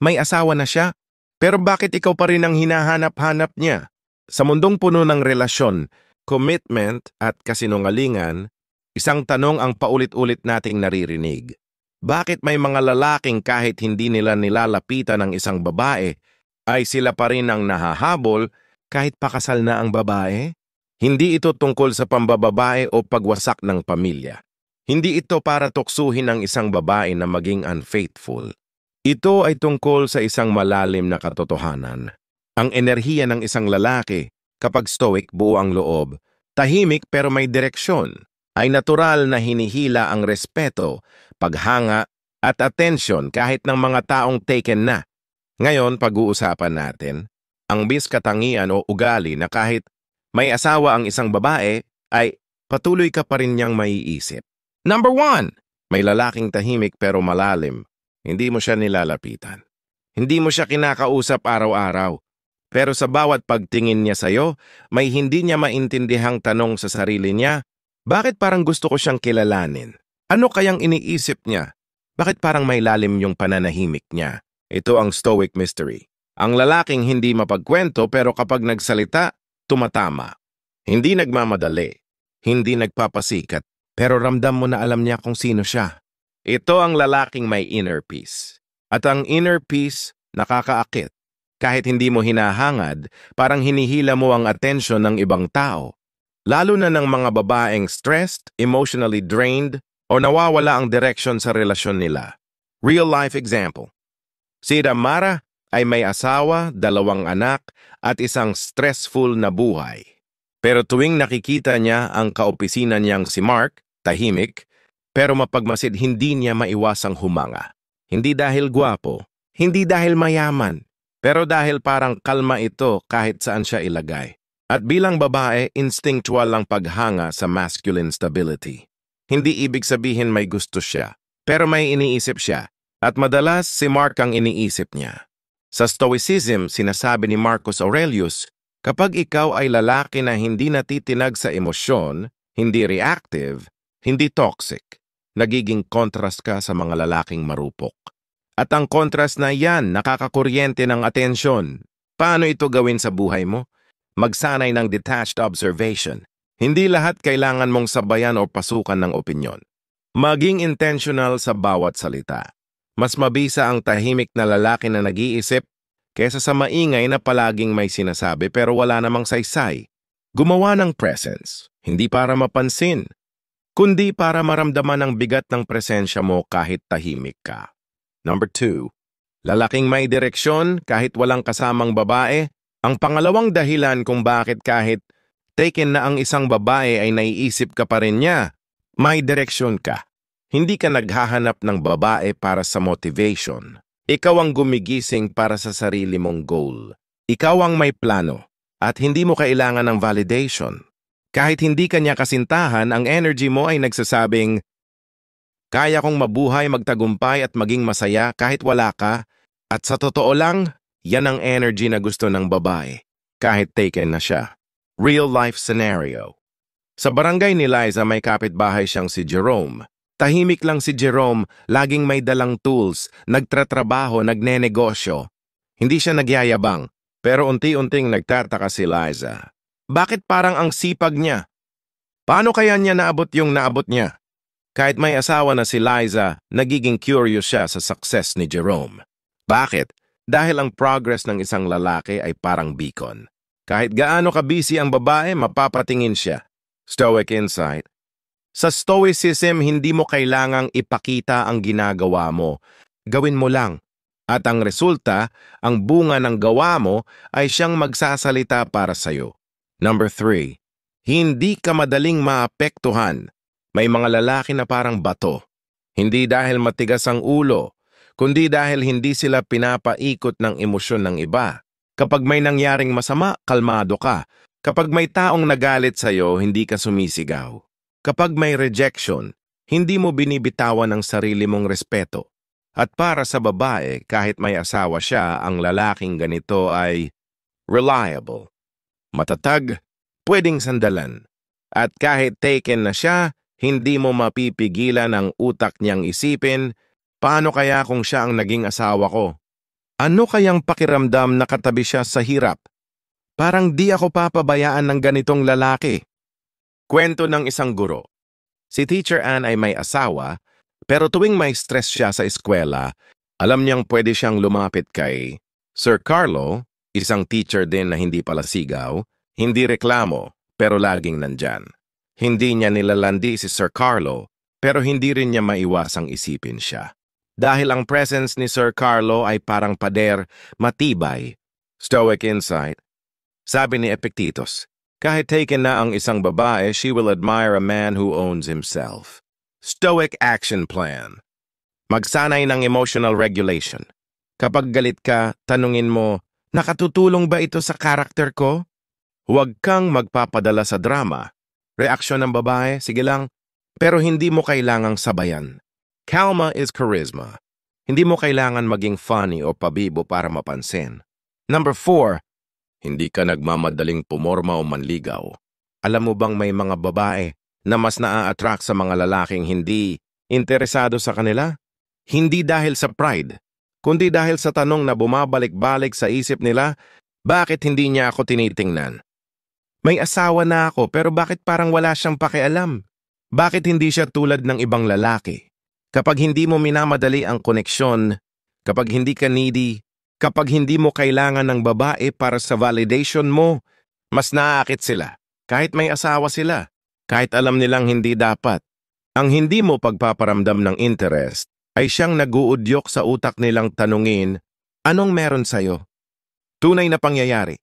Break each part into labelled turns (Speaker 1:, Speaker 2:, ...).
Speaker 1: May asawa na siya. Pero bakit ikaw pa rin ang hinahanap-hanap niya? Sa mundong puno ng relasyon, commitment at kasinungalingan, isang tanong ang paulit-ulit nating naririnig. Bakit may mga lalaking kahit hindi nila nilalapitan ng isang babae, ay sila pa rin ang nahahabol kahit pakasal na ang babae? Hindi ito tungkol sa pambababae o pagwasak ng pamilya. Hindi ito para tuksuhin ang isang babae na maging unfaithful. Ito ay tungkol sa isang malalim na katotohanan. Ang enerhiya ng isang lalaki, kapag stoic buo ang loob, tahimik pero may direksyon, ay natural na hinihila ang respeto, paghanga at atensyon kahit ng mga taong taken na. Ngayon, pag-uusapan natin ang katangian o ugali na kahit may asawa ang isang babae, ay patuloy ka pa rin niyang maiisip. Number 1, may lalaking tahimik pero malalim. Hindi mo siya nilalapitan. Hindi mo siya kinakausap araw-araw. Pero sa bawat pagtingin niya sa'yo, may hindi niya maintindihang tanong sa sarili niya, bakit parang gusto ko siyang kilalanin? Ano kayang iniisip niya? Bakit parang may lalim yung pananahimik niya? Ito ang stoic mystery. Ang lalaking hindi mapagkwento pero kapag nagsalita, tumatama. Hindi nagmamadali. Hindi nagpapasikat. Pero ramdam mo na alam niya kung sino siya. Ito ang lalaking may inner peace. At ang inner peace nakakaakit. Kahit hindi mo hinahangad, parang hinihila mo ang atensyon ng ibang tao. Lalo na ng mga babaeng stressed, emotionally drained, o nawawala ang direction sa relasyon nila. Real life example. Si Damara ay may asawa, 2 anak, at isang stressful na buhay. Pero tuwing nakikita niya ang kaopisina niyang si Mark, tahimik, pero mapagmasid hindi niya maiwasang humanga. Hindi dahil gwapo, hindi dahil mayaman, pero dahil parang kalma ito kahit saan siya ilagay. At bilang babae, instinctual ang paghanga sa masculine stability. Hindi ibig sabihin may gusto siya, pero may iniisip siya. At madalas si Mark ang iniisip niya. Sa Stoicism, sinasabi ni Marcus Aurelius, kapag ikaw ay lalaki na hindi natitinag sa emosyon, hindi reactive, hindi toxic, nagiging contrast ka sa mga lalaking marupok. At ang contrast na yan, nakakakuryente ng atensyon. Paano ito gawin sa buhay mo? Magsanay ng detached observation. Hindi lahat kailangan mong sabayan o pasukan ng opinyon. Maging intentional sa bawat salita. Mas mabisa ang tahimik na lalaki na nag-iisip kesa sa maingay na palaging may sinasabi pero wala namang saysay. Gumawa ng presence, hindi para mapansin, kundi para maramdaman ang bigat ng presensya mo kahit tahimik ka. Number 2, lalaking may direksyon kahit walang kasamang babae. Ang pangalawang dahilan kung bakit kahit taken na ang isang babae ay naiisip ka pa rin niya, may direksyon ka. Hindi ka naghahanap ng babae para sa motivation. Ikaw ang gumigising para sa sarili mong goal. Ikaw ang may plano at hindi mo kailangan ng validation. Kahit hindi ka niya kasintahan, ang energy mo ay nagsasabing, kaya kong mabuhay, magtagumpay at maging masaya kahit wala ka. At sa totoo lang, yan ang energy na gusto ng babae, kahit taken na siya. Real life scenario. Sa barangay ni Liza may kapitbahay siyang si Jerome. Tahimik lang si Jerome, laging may dalang tools, nagtratrabaho, nagnenegosyo. Hindi siya nagyayabang, pero unti-unting nagtataka si Liza. Bakit parang ang sipag niya? Paano kaya niya naabot yung naabot niya? Kahit may asawa na si Liza, nagiging curious siya sa success ni Jerome. Bakit? Dahil ang progress ng isang lalaki ay parang beacon. Kahit gaano ka-busy ang babae, mapapatingin siya. Stoic insight. Sa Stoicism, hindi mo kailangang ipakita ang ginagawa mo. Gawin mo lang. At ang resulta, ang bunga ng gawa mo ay siyang magsasalita para sa'yo. Number 3, hindi ka madaling maapektuhan. May mga lalaki na parang bato. Hindi dahil matigas ang ulo, kundi dahil hindi sila pinapaikot ng emosyon ng iba. Kapag may nangyaring masama, kalmado ka. Kapag may taong nagalit sa'yo, hindi ka sumisigaw. Kapag may rejection, hindi mo binibitawan ang sarili mong respeto. At para sa babae, kahit may asawa siya, ang lalaking ganito ay reliable, matatag, pwedeng sandalan. At kahit taken na siya, hindi mo mapipigilan ang utak niyang isipin, paano kaya kung siya ang naging asawa ko? Ano kayang pakiramdam na katabi siya sa hirap? Parang di ako papabayaan ng ganitong lalaki. Kwento ng isang guro. Si Teacher Ann ay may asawa, pero tuwing may stress siya sa eskwela, alam niyang pwede siyang lumapit kay Sir Carlo, isang teacher din na hindi pala sigaw, hindi reklamo, pero laging nandyan. Hindi niya nilalandi si Sir Carlo, pero hindi rin niya maiwasang isipin siya. Dahil ang presence ni Sir Carlo ay parang pader, matibay, stoic insight. Sabi ni Epictetus, kahit taken na ang isang babae, she will admire a man who owns himself. Stoic action plan. Magsanay ng emotional regulation. Kapag galit ka, tanungin mo, nakatutulong ba ito sa karakter ko? Huwag kang magpapadala sa drama. Reaksyon ng babae, sige lang, pero hindi mo kailangang sabayan. Calma is charisma. Hindi mo kailangan maging funny o pabibo para mapansin. Number 4, hindi ka nagmamadaling pumorma o manligaw. Alam mo bang may mga babae na mas naa-attract sa mga lalaking hindi interesado sa kanila? Hindi dahil sa pride, kundi dahil sa tanong na bumabalik-balik sa isip nila, bakit hindi niya ako tinitingnan? May asawa na ako pero bakit parang wala siyang pakialam? Bakit hindi siya tulad ng ibang lalaki? Kapag hindi mo minamadali ang koneksyon, kapag hindi ka needy, kapag hindi mo kailangan ng babae para sa validation mo, mas naaakit sila. Kahit may asawa sila, kahit alam nilang hindi dapat. Ang hindi mo pagpaparamdam ng interest ay siyang naguudyok sa utak nilang tanungin, anong meron sa'yo? Tunay na pangyayari.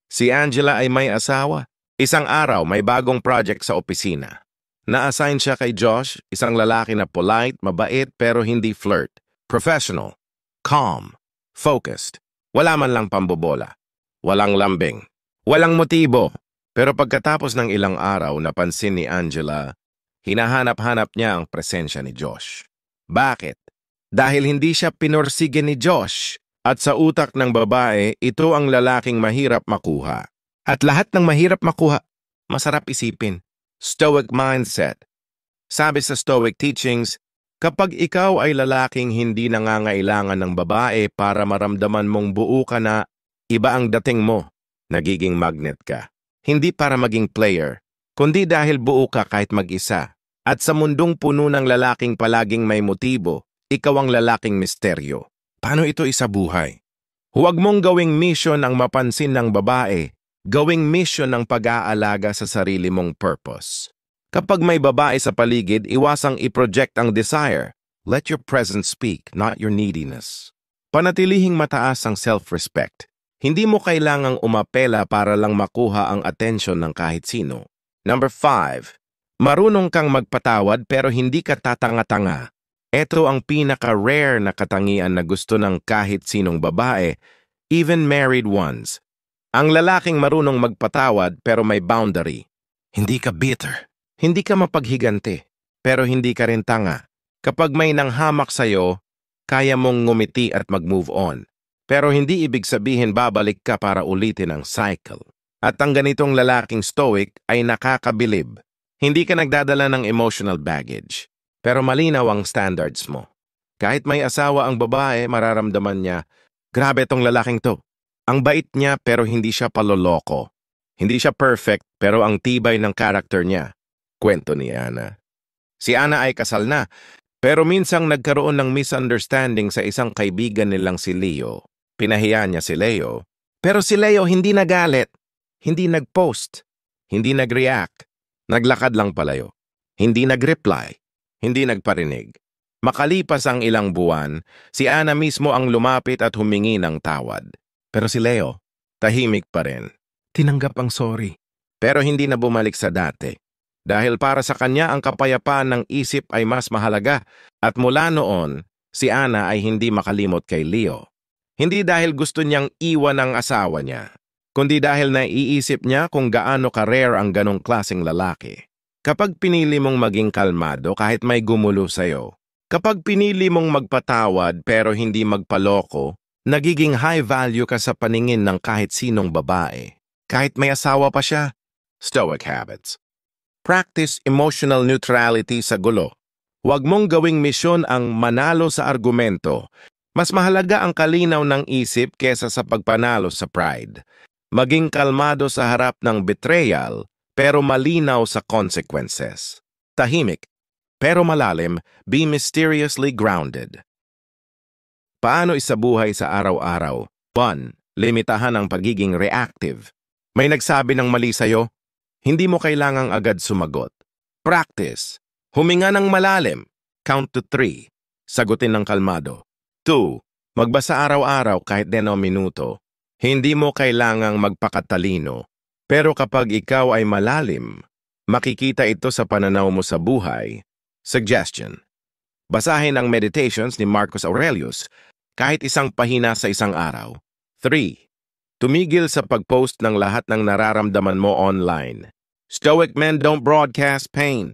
Speaker 1: Si Angela ay may asawa. Isang araw may bagong project sa opisina. Na-assign siya kay Josh, isang lalaki na polite, mabait pero hindi flirt. Professional, calm, focused. Wala man lang pambobola. Walang lambing. Walang motibo. Pero pagkatapos ng ilang araw, napansin ni Angela, hinahanap-hanap niya ang presensya ni Josh. Bakit? Dahil hindi siya pinursige ni Josh. At sa utak ng babae, ito ang lalaking mahirap makuha. At lahat ng mahirap makuha, masarap isipin. Stoic mindset. Sabi sa Stoic teachings, kapag ikaw ay lalaking hindi nangangailangan ng babae para maramdaman mong buo ka na, iba ang dating mo, nagiging magnet ka. Hindi para maging player, kundi dahil buo ka kahit mag-isa. At sa mundong puno ng lalaking palaging may motibo, ikaw ang lalaking misteryo. Paano ito isabuhay? Huwag mong gawing mission ang mapansin ng babae, gawing mission ang pag-aalaga sa sarili mong purpose. Kapag may babae sa paligid, iwasang i-project ang desire. Let your presence speak, not your neediness. Panatilihing mataas ang self-respect. Hindi mo kailangang umapela para lang makuha ang atensyon ng kahit sino. Number 5. Marunong kang magpatawad pero hindi ka tatanga-tanga. Ito ang pinaka-rare na katangian na gusto ng kahit sinong babae, even married ones. Ang lalaking marunong magpatawad pero may boundary. Hindi ka bitter. Hindi ka mapaghiganti. Pero hindi ka rin tanga. Kapag may nanghamak sa'yo, kaya mong ngumiti at mag-move on. Pero hindi ibig sabihin babalik ka para ulitin ang cycle. At ang ganitong lalaking stoic ay nakakabilib. Hindi ka nagdadala ng emotional baggage. Pero malinaw ang standards mo. Kahit may asawa ang babae, mararamdaman niya, grabe tong lalaking to. Ang bait niya pero hindi siya paloloko. Hindi siya perfect pero ang tibay ng karakter niya. Kwento ni Ana. Si Ana ay kasal na, pero minsang nagkaroon ng misunderstanding sa isang kaibigan nilang si Leo. Pinahiya niya si Leo. Pero si Leo hindi nagalit, hindi nag-post, hindi nag-react, naglakad lang palayo, hindi nag-reply. Hindi nagparinig. Makalipas ang ilang buwan, si Ana mismo ang lumapit at humingi ng tawad. Pero si Leo, tahimik pa rin. Tinanggap ang sorry. Pero hindi na bumalik sa dati. Dahil para sa kanya ang kapayapaan ng isip ay mas mahalaga. At mula noon, si Ana ay hindi makalimot kay Leo. Hindi dahil gusto niyang iwan ang asawa niya, kundi dahil naiisip niya kung gaano ka-rare ang ganong klaseng lalaki. Kapag pinili mong maging kalmado kahit may gumulo sa'yo, kapag pinili mong magpatawad pero hindi magpaloko, nagiging high value ka sa paningin ng kahit sinong babae. Kahit may asawa pa siya. Stoic habits. Practice emotional neutrality sa gulo. Huwag mong gawing misyon ang manalo sa argumento. Mas mahalaga ang kalinaw ng isip kesa sa pagpanalo sa pride. Maging kalmado sa harap ng betrayal, pero malinaw sa consequences. Tahimik, pero malalim, be mysteriously grounded. Paano isabuhay sa araw-araw? 1. Limitahan ang pagiging reactive. May nagsabi ng mali sa'yo, hindi mo kailangang agad sumagot. Practice. Huminga ng malalim. Count to 3. Sagutin ng kalmado. 2. Magbasa araw-araw kahit 10 minuto. Hindi mo kailangang magpakatalino. Pero kapag ikaw ay malalim, makikita ito sa pananaw mo sa buhay. Suggestion. Basahin ang Meditations ni Marcus Aurelius kahit isang pahina sa isang araw. 3. Tumigil sa pag-post ng lahat ng nararamdaman mo online. Stoic men don't broadcast pain.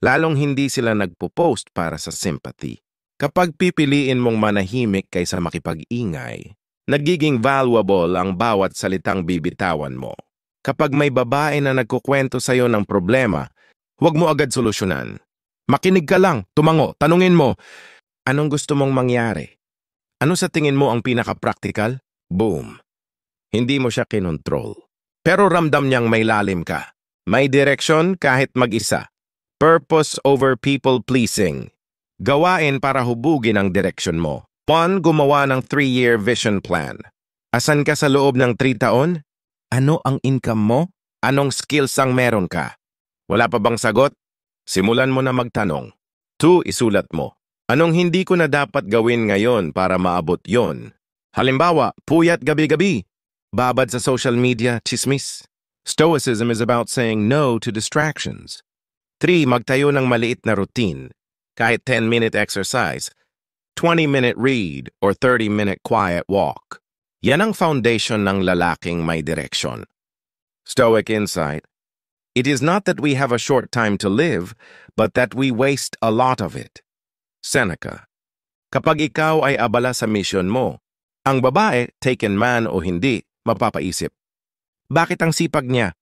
Speaker 1: Lalong hindi sila nagpo-post para sa sympathy. Kapag pipiliin mong manahimik kaysa makipag-ingay, nagiging valuable ang bawat salitang bibitawan mo. Kapag may babae na nagkukwento sa'yo ng problema, huwag mo agad solusyonan. Makinig ka lang, tumango, tanungin mo, anong gusto mong mangyari? Ano sa tingin mo ang pinaka-practical? Boom. Hindi mo siya kinontrol. Pero ramdam niyang may lalim ka. May direksyon kahit mag-isa. Purpose over people-pleasing. Gawain para hubugin ang direksyon mo. 1. Gumawa ng 3-year vision plan. Asan ka sa loob ng 3 taon? Ano ang income mo? Anong skills ang meron ka? Wala pa bang sagot? Simulan mo na magtanong. 2. Isulat mo. Anong hindi ko na dapat gawin ngayon para maabot yon? Halimbawa, puyat gabi-gabi. Babad sa social media, chismis. Stoicism is about saying no to distractions. 3. Magtayo ng maliit na routine. Kahit 10-minute exercise, 20-minute read, or 30-minute quiet walk. Yan ang foundation ng lalaking may direksyon. Stoic insight. It is not that we have a short time to live, but that we waste a lot of it. Seneca. Kapag ikaw ay abala sa mission mo, ang babae, taken man o hindi, mapapaisip. Bakit ang sipag niya?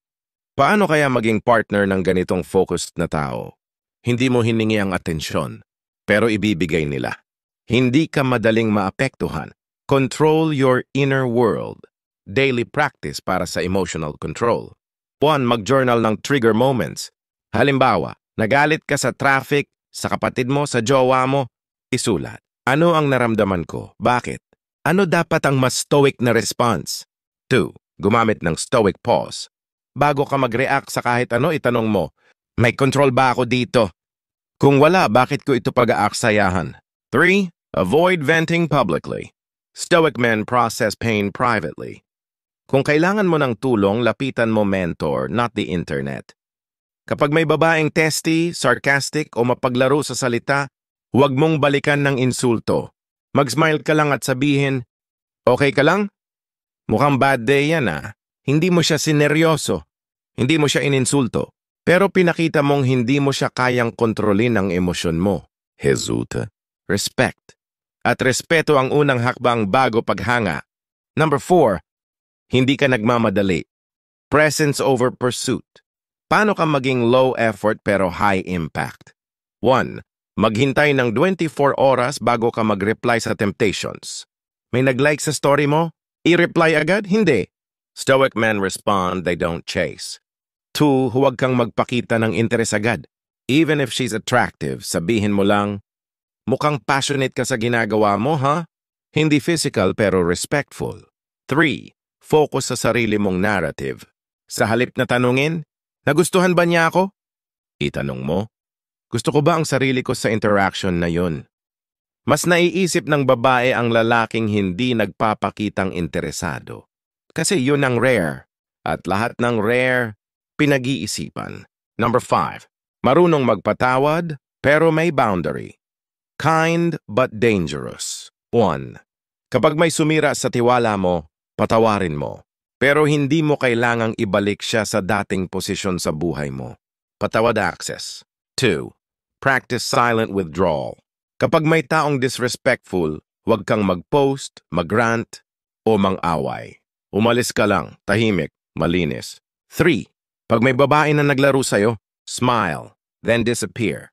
Speaker 1: Paano kaya maging partner ng ganitong focused na tao? Hindi mo hiningi ang atensyon, pero ibibigay nila. Hindi ka madaling maapektuhan. Control your inner world. Daily practice para sa emotional control. 1. Mag-journal ng trigger moments. Halimbawa, nagalit ka sa traffic, sa kapatid mo, sa jowa mo, isulat. Ano ang naramdaman ko? Bakit? Ano dapat ang mas stoic na response? 2. Gumamit ng stoic pause. Bago ka mag-react sa kahit ano, itanong mo, may control ba ako dito? Kung wala, bakit ko ito pag-aaksayahan? 3. Avoid venting publicly. Stoic men process pain privately. Kung kailangan mo ng tulong, lapitan mo mentor, not the internet. Kapag may babaeng testy, sarcastic o mapaglaro sa salita, huwag mong balikan ng insulto. Mag-smile ka lang at sabihin, okay ka lang? Mukhang bad day yan ah. Hindi mo siya sineryoso. Hindi mo siya ininsulto. Pero pinakita mong hindi mo siya kayang kontrolin ang emosyon mo. Hezuta. Respect. At respeto ang unang hakbang bago paghanga. Number 4. Hindi ka nagmamadali. Presence over pursuit. Paano ka maging low effort pero high impact? 1. Maghintay ng 24 oras bago ka mag-reply sa temptations. May nag-like sa story mo? I-reply agad? Hindi. Stoic men respond, they don't chase. 2. Huwag kang magpakita ng interes agad. Even if she's attractive, sabihin mo lang, mukhang passionate ka sa ginagawa mo, ha? Hindi physical pero respectful. 3. Focus sa sarili mong narrative. Sa halip na tanungin, nagustuhan ba niya ako? Itanong mo, gusto ko ba ang sarili ko sa interaction na yun? Mas naiisip ng babae ang lalaking hindi nagpapakitang interesado. Kasi yun ang rare. At lahat ng rare, pinag-iisipan. Number 5. Marunong magpatawad, pero may boundary. Kind but dangerous. 1. Kapag may sumira sa tiwala mo, patawarin mo. Pero hindi mo kailangang ibalik siya sa dating posisyon sa buhay mo. Patawad access. 2. Practice silent withdrawal. Kapag may taong disrespectful, huwag kang mag-post, mag-rant, o mang-away. Umalis ka lang, tahimik, malinis. 3. Pag may babae na naglaro sa'yo, smile, then disappear.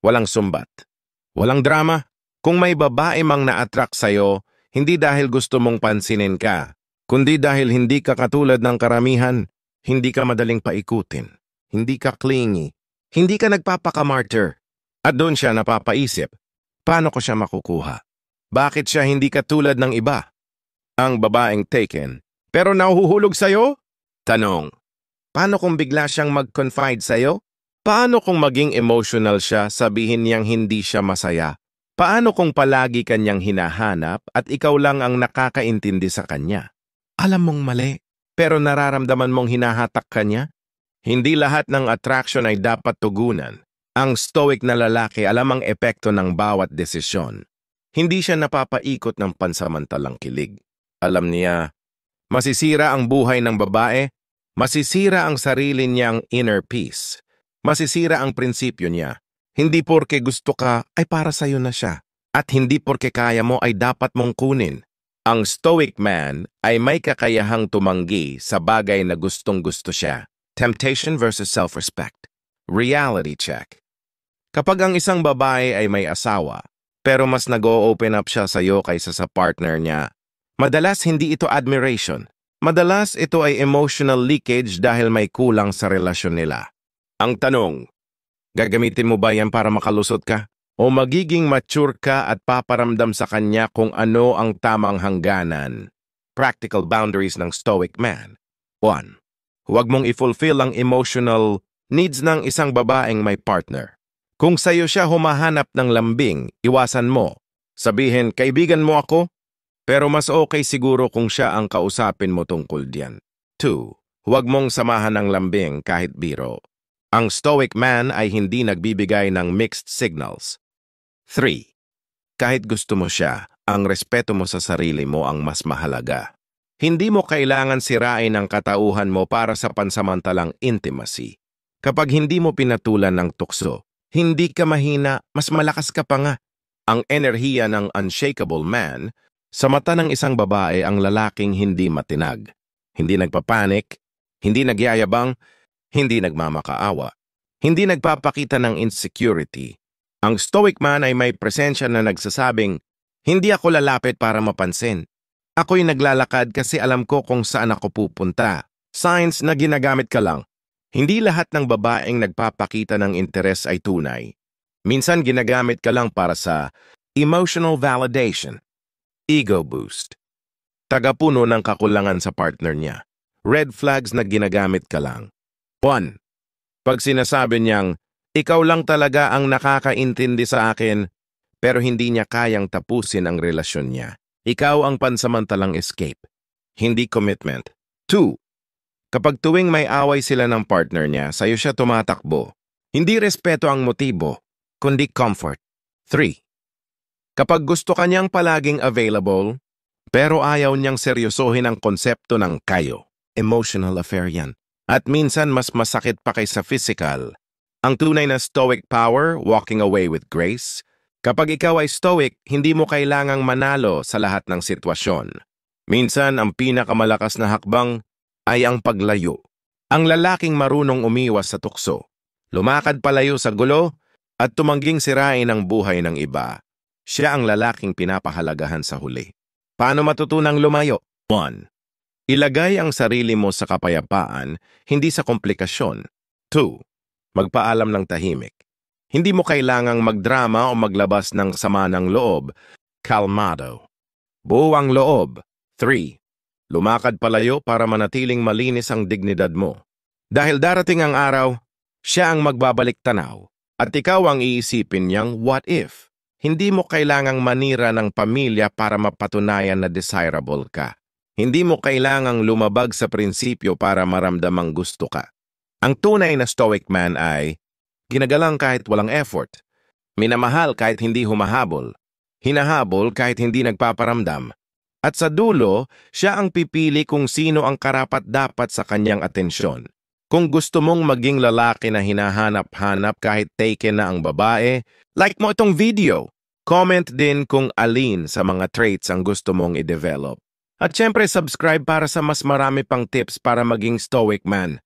Speaker 1: Walang sumbat. Walang drama, Kung may babae mang na-attract sa'yo, hindi dahil gusto mong pansinin ka, kundi dahil hindi ka katulad ng karamihan, hindi ka madaling paikutin, hindi ka clingy, hindi ka nagpapakamartyr. At doon siya napapaisip, paano ko siya makukuha? Bakit siya hindi katulad ng iba? Ang babaeng taken, pero nahuhulog sa'yo? Tanong, paano kung bigla siyang mag-confide sa'yo? Paano kung maging emotional siya, sabihin niyang hindi siya masaya? Paano kung palagi kanyang hinahanap at ikaw lang ang nakakaintindi sa kanya? Alam mong mali, pero nararamdaman mong hinahatak kanya? Hindi lahat ng attraction ay dapat tugunan. Ang stoic na lalaki alam ang epekto ng bawat desisyon. Hindi siya napapaikot ng pansamantalang kilig. Alam niya, masisira ang buhay ng babae, masisira ang sarili niyang inner peace, masisira ang prinsipyo niya. Hindi porke gusto ka ay para sa'yo na siya. At hindi porke kaya mo ay dapat mong kunin. Ang stoic man ay may kakayahang tumanggi sa bagay na gustong-gusto siya. Temptation versus self-respect. Reality check. Kapag ang isang babae ay may asawa, pero mas nag-o-open up siya sa'yo kaysa sa partner niya, madalas hindi ito admiration. Madalas ito ay emotional leakage dahil may kulang sa relasyon nila. Ang tanong, gagamitin mo ba yan para makalusot ka? O magiging mature ka at paparamdam sa kanya kung ano ang tamang hangganan? Practical boundaries ng stoic man. 1. Huwag mong i-fulfill ang emotional needs ng isang babaeng may partner. Kung sa'yo siya humahanap ng lambing, iwasan mo. Sabihin, kaibigan mo ako? Pero mas okay siguro kung siya ang kausapin mo tungkol diyan. 2. Huwag mong samahan ng lambing kahit biro. Ang stoic man ay hindi nagbibigay ng mixed signals. 3. Kahit gusto mo siya, ang respeto mo sa sarili mo ang mas mahalaga. Hindi mo kailangan sirain ang katauhan mo para sa pansamantalang intimacy. Kapag hindi mo pinatulan ng tukso, hindi ka mahina, mas malakas ka pa nga. Ang enerhiya ng unshakable man, sa mata ng isang babae ang lalaking hindi matinag, hindi nagpapanik, hindi nagyayabang, hindi nagmamakaawa, hindi nagpapakita ng insecurity. Ang stoic man ay may presensya na nagsasabing, hindi ako lalapit para mapansin. Ako'y naglalakad kasi alam ko kung saan ako pupunta. Signs na ginagamit ka lang. Hindi lahat ng babaeng nagpapakita ng interes ay tunay. Minsan ginagamit ka lang para sa emotional validation, ego boost, tagapuno ng kakulangan sa partner niya. Red flags na ginagamit ka lang. 1. Pag sinasabi niyang, ikaw lang talaga ang nakakaintindi sa akin, pero hindi niya kayang tapusin ang relasyon niya. Ikaw ang pansamantalang escape, hindi commitment. 2. Kapag tuwing may away sila ng partner niya, sa'yo siya tumatakbo. Hindi respeto ang motibo, kundi comfort. 3. Kapag gusto kanyang palaging available, pero ayaw niyang seryosohin ang konsepto ng kayo. Emotional affair yan. At minsan mas masakit pa kaysa physical. Ang tunay na stoic power, walking away with grace. Kapag ikaw ay stoic, hindi mo kailangang manalo sa lahat ng sitwasyon. Minsan, ang pinakamalakas na hakbang ay ang paglayo. Ang lalaking marunong umiwas sa tukso, lumakad palayo sa gulo, at tumangging sirain ang buhay ng iba. Siya ang lalaking pinapahalagahan sa huli. Paano matutunang lumayo? 1. Ilagay ang sarili mo sa kapayapaan, hindi sa komplikasyon. 2. Magpaalam ng tahimik. Hindi mo kailangang magdrama o maglabas ng sama ng loob. Kalmado. Buo ang loob. 3. Lumakad palayo para manatiling malinis ang dignidad mo. Dahil darating ang araw, siya ang magbabalik tanaw. At ikaw ang iisipin niyang what if. Hindi mo kailangang manira ng pamilya para mapatunayan na desirable ka. Hindi mo kailangang lumabag sa prinsipyo para maramdamang gusto ka. Ang tunay na stoic man ay ginagalang kahit walang effort, minamahal kahit hindi humahabol, hinahabol kahit hindi nagpaparamdam, at sa dulo, siya ang pipili kung sino ang karapat-dapat sa kanyang atensyon. Kung gusto mong maging lalaki na hinahanap-hanap kahit taken na ang babae, like mo itong video. Comment din kung alin sa mga traits ang gusto mong i-develop. At syempre subscribe para sa mas marami pang tips para maging stoic man.